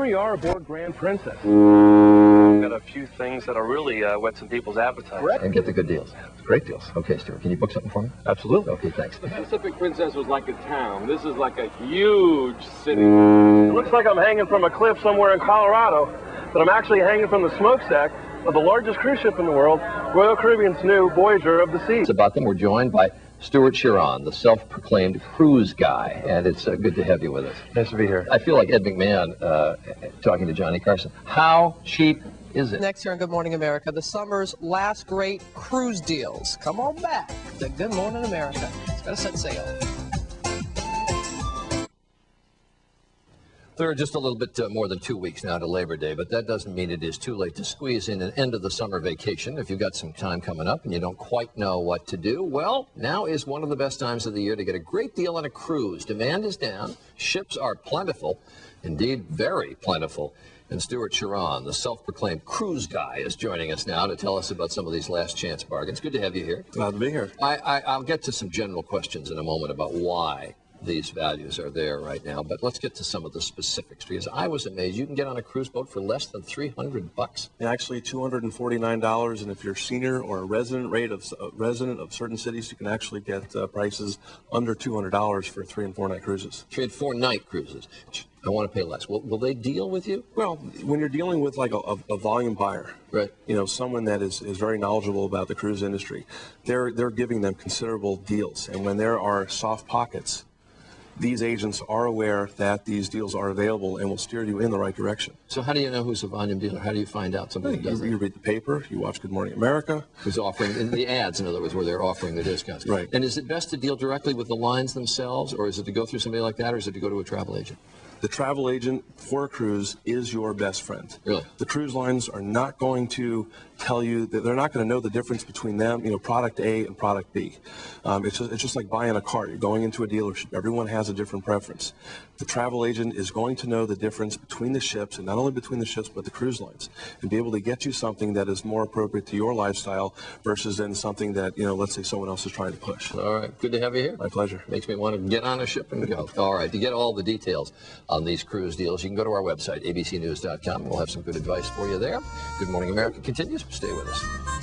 you are aboard Grand Princess. Got a few things that'll really whet some people's appetite. And get the good deals. Great deals. Okay, Stewart, can you book something for me? Absolutely. Okay, thanks. The Pacific Princess was like a town. This is like a huge city. It looks like I'm hanging from a cliff somewhere in Colorado, but I'm actually hanging from the smokestack of the largest cruise ship in the world, Royal Caribbean's new Voyager of the Seas. It's about them. We're joined by Stewart Chiron, the self-proclaimed cruise guy, and it's good to have you with us. Nice to be here. I feel like Ed McMahon talking to Johnny Carson. How cheap is it? Next here on Good Morning America, the summer's last great cruise deals. Come on back to Good Morning America. It's got to set sail. There are just a little bit more than 2 weeks now to Labor Day, but that doesn't mean it is too late to squeeze in an end of the summer vacation. If you've got some time coming up and you don't quite know what to do, well, now is one of the best times of the year to get a great deal on a cruise. Demand is down, ships are plentiful, indeed very plentiful. And Stewart Chiron, the self-proclaimed cruise guy, is joining us now to tell us about some of these last chance bargains. Good to have you here. Glad to be here. I'll get to some general questions in a moment about why these values are there right now, but let's get to some of the specifics, because I was amazed. You can get on a cruise boat for less than $300. Actually, $249, and if you're senior or a resident of certain cities, you can actually get prices under $200 for 3- and 4-night cruises. 3- and 4-night cruises. I want to pay less. Will they deal with you? Well, when you're dealing with like a volume buyer, right? You know, someone that is very knowledgeable about the cruise industry, they're giving them considerable deals, and when there are soft pockets, these agents are aware that these deals are available and will steer you in the right direction. So how do you know who's a volume dealer? How do you find out somebody does that? You read the paper, you watch Good Morning America. Who's offering, in the ads, in other words, where they're offering the discounts. Right. And is it best to deal directly with the lines themselves, or is it to go through somebody like that, or is it to go to a travel agent? The travel agent for a cruise is your best friend. Really? The cruise lines are not going to tell you that they're not going to know the difference between them, you know, product A and product B. It's just like buying a car. You're going into a dealership. Everyone has a different preference. The travel agent is going to know the difference between the ships, and not only between the ships, but the cruise lines, and be able to get you something that is more appropriate to your lifestyle versus then something that, you know, let's say someone else is trying to push. All right. Good to have you here. My pleasure. Makes me want to get on a ship and go. All right. To get all the details on these cruise deals, you can go to our website, abcnews.com. We'll have some good advice for you there. Good Morning America continues. Stay with us.